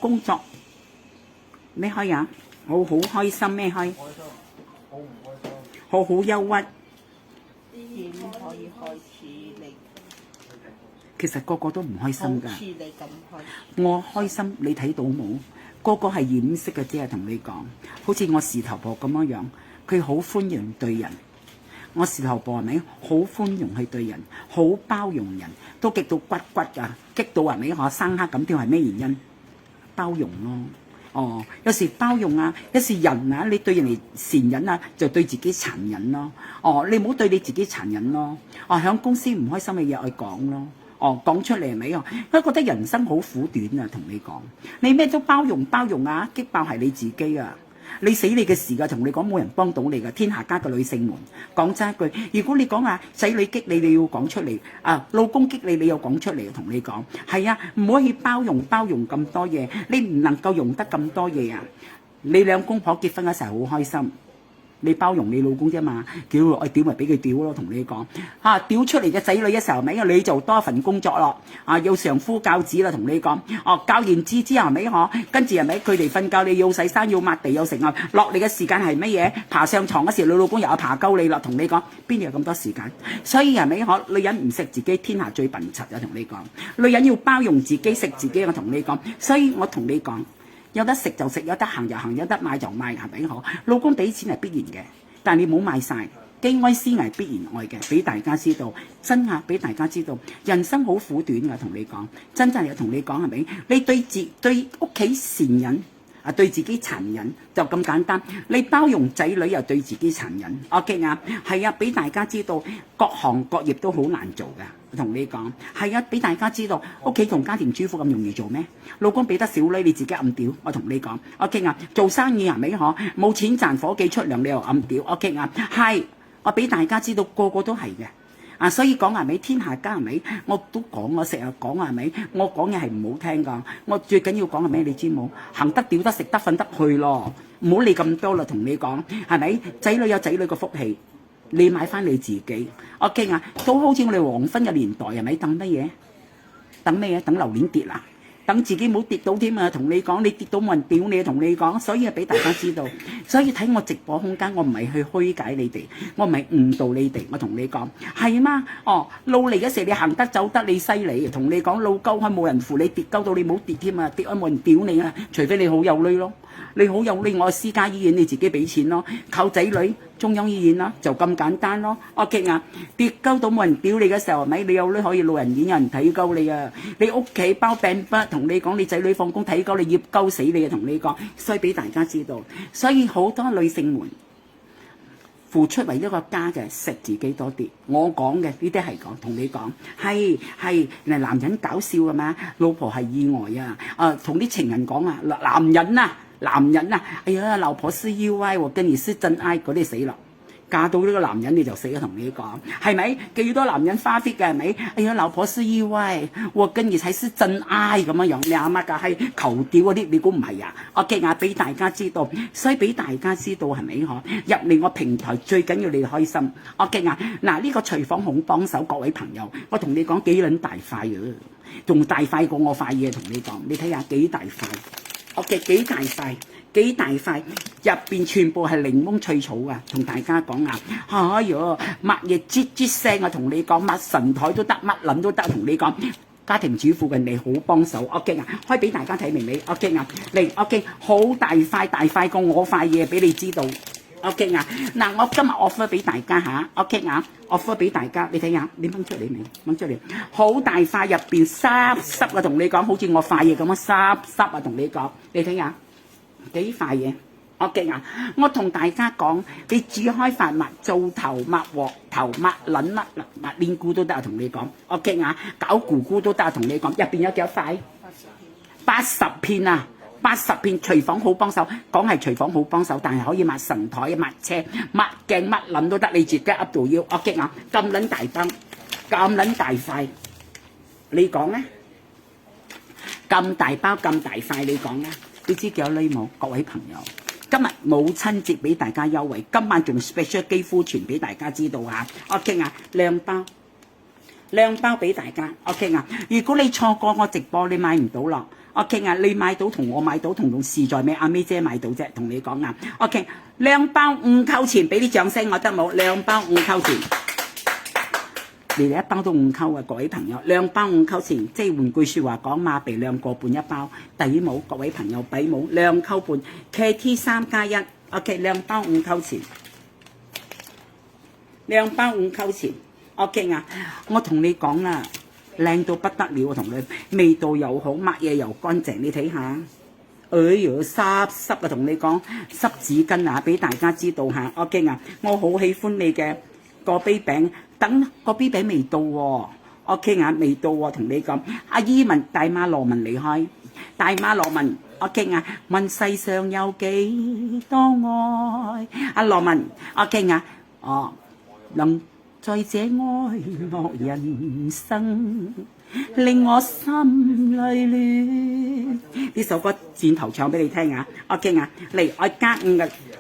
工作咩開啊？好好開心咩開？好唔開心？好好憂鬱。點可以開始你？其實個個都唔開心㗎。好似你咁開。我開心，你睇到冇？個個係掩飾嘅啫，同你講。好似我事頭婆咁樣，佢好歡迎對人。我事頭婆係咪好寬容去對人，好包容人，都激到骨骨啊！激到係咪我生黑咁跳係咩原因？包容咯。哦，有時包容啊，有時人啊，你對人哋殘忍啊，就對自己殘忍咯。哦，你唔好對你自己殘忍咯。哦，喺公司唔開心嘅嘢去講咯。哦，講出嚟係咪啊？我覺得人生好苦短啊，同你講，你咩都包容啊，激爆係你自己啊！你死你嘅事㗎，同你講冇人幫到你㗎。天下間嘅女性們，講真一句，如果你講啊仔女激你，你要講出嚟啊；老公激你，你又講出嚟。同你講係啊，唔可以包容咁多嘢，你唔能夠容得咁多嘢啊！你兩公婆結婚嘅時候好開心。你包容你老公啫嘛，叫我屌咪俾佢屌咯，同你講嚇，屌出嚟嘅仔女嘅時候咪，你就多一份工作咯，啊要相夫教子啦，同你講，哦教完之後咪嗬，跟住係咪佢哋瞓覺，你要洗衫要抹地要成啊，落嚟嘅時間係乜嘢？爬上床嗰時，你老公又有爬鳩你啦，同你講邊有咁多時間？所以係咪嗬？女人唔食自己，天下最笨柒啊，同你講，女人要包容自己，食自己，我同你講，所以我同你講。有得食就食，有得行就行，有得買就買，係咪好？老公俾錢係必然嘅，但係你唔好買晒。機哀思危必然愛嘅，俾大家知道，真啊！俾大家知道，人生好苦短㗎，同你講，真係同你講係咪？你對屋企善忍啊，對自己殘忍就咁簡單。你包容仔女又對自己殘忍，OK啊？係啊，俾大家知道，各行各業都好難做㗎。同你講係啊，俾大家知道屋企同家庭主婦咁容易做咩？老公俾得少呢，你自己暗屌。我同你講，OK啊，做生意係咪嗬？冇錢賺，伙計出糧你又暗屌。OK啊，係我俾大家知道，個個都係嘅啊，所以講係咪天下間係咪？我都講，我成日講係咪？我講嘢係唔好聽㗎，我最緊要講係咩？你知冇？行得屌得食得瞓得去咯，唔好理咁多啦。同你講係咪？仔女有仔女嘅福氣。你買翻你自己，OK啊！都好似我哋黃昏嘅年代，係咪等乜嘢？等咩嘢？等榴蓮跌啊！等自己冇跌到添啊！同你講，你跌到冇人屌你，同你講，所以係俾大家知道。所以睇我直播空間，我唔係去虛解你哋，我唔係誤導你哋，我同你講係嗎？哦，路嚟嘅時候你行得走得你犀利，同你講路鳩開冇人扶你，跌鳩到你冇跌添啊！跌開冇人屌你啊！除非你好有鐳咯。你好有另外私家醫院你自己俾錢咯，靠仔女中央醫院啦，就咁簡單咯。OK啊，跌鳩到冇人屌你嘅時候，咪你有女可以老人院有人睇鳩你啊！你屋企包病筆，同你講你仔女放工睇鳩你，醃鳩死你啊！同你講，所以俾大家知道，所以好多女性們付出為一個家嘅，食自己多啲。我講嘅呢啲係講同你講，係男人搞笑㗎嘛，老婆係意外啊！同啲情人講啊，男人啊，哎呀，老婆是意外，我跟你是真愛，嗰啲死啦！嫁到呢個男人你就死啦，同你講係咪？幾多男人花 fit 嘅係咪？哎呀，老婆是意外，我跟你才是真愛咁樣樣，你阿媽㗎係求屌嗰啲，你估唔係啊？我記下俾大家知道，所以俾大家知道係咪嗬？入嚟我平台最緊要你開心。我記下嗱，呢個廚房好幫手，各位朋友，我同你講幾撚大塊啊，仲大塊過我塊嘢，同你講，你睇下幾大塊。OK，幾大塊，入邊全部係檸檬脆草啊！同大家講啊，哎呦，抹嘢吱吱聲啊！同你講，抹神台都得，乜撚都得，同你講。家庭主婦嘅你好幫手，OK啊，開俾大家睇明未？OK啊，嚟 OK， 好大塊過我塊嘢俾你知道。OK 啊，嗱，我今日 offer 俾大家嚇，OK 啊 ，offer 俾大家，你睇下，你掹出嚟未？掹出嚟，好大塊入邊濕啊，同你講，好似我塊嘢咁樣濕啊，同你講，你睇下幾塊嘢 ，OK 啊，我同大家講，你煮開飯抹灶頭抹鑊頭抹撚抹連菇都得啊，同你講 ，OK 啊，搞咕咕都得啊，同你講，入邊有幾多塊？80片啊！ 80片，廚房好幫手，講係廚房好幫手，但係可以抹神台、抹車、抹鏡、乜撚都得，你自己噏到腰。OK 啊，咁撚大燈，咁撚大塊，你講咧？咁大包咁大塊，你講咧？你知幾多厘冇？各位朋友，今日母親節俾大家優惠，今晚仲 special 肌膚泉俾大家知道嚇。OK 啊，兩包俾大家。OK 啊，如果你錯過我直播，你買唔到咯。OK 啊，你買到同我買到同事在咩？阿 May 姐買到啫，同你講啊。OK， 2包5扣錢，俾啲掌聲我得冇？2包5扣錢，你哋一包都5扣啊，各位朋友，2包5扣錢，即係換句説話講，馬鼻2個半一包，抵冇？各位朋友，抵冇？2扣半 ，KT 3+1 ，OK， 2包5扣錢，2包5扣錢 ，OK 啊，我同你講啦。靚到不得了啊！同你味道又好，乜嘢又乾淨，你睇下。哎呀，濕濕啊！同你講濕紙巾啊，俾大家知道下。OK 啊，我好喜歡你嘅個啤餅，等個啤餅未到喎。OK 啊，未到喎，同你講。阿姨問大馬羅文離開，大馬羅文 OK 啊，問世上有幾多愛？阿羅文 OK 啊，哦，能。在這哀樂人生，令我心裏亂。呢首歌轉頭唱俾你聽啊！OK 啊，嚟我加5嘅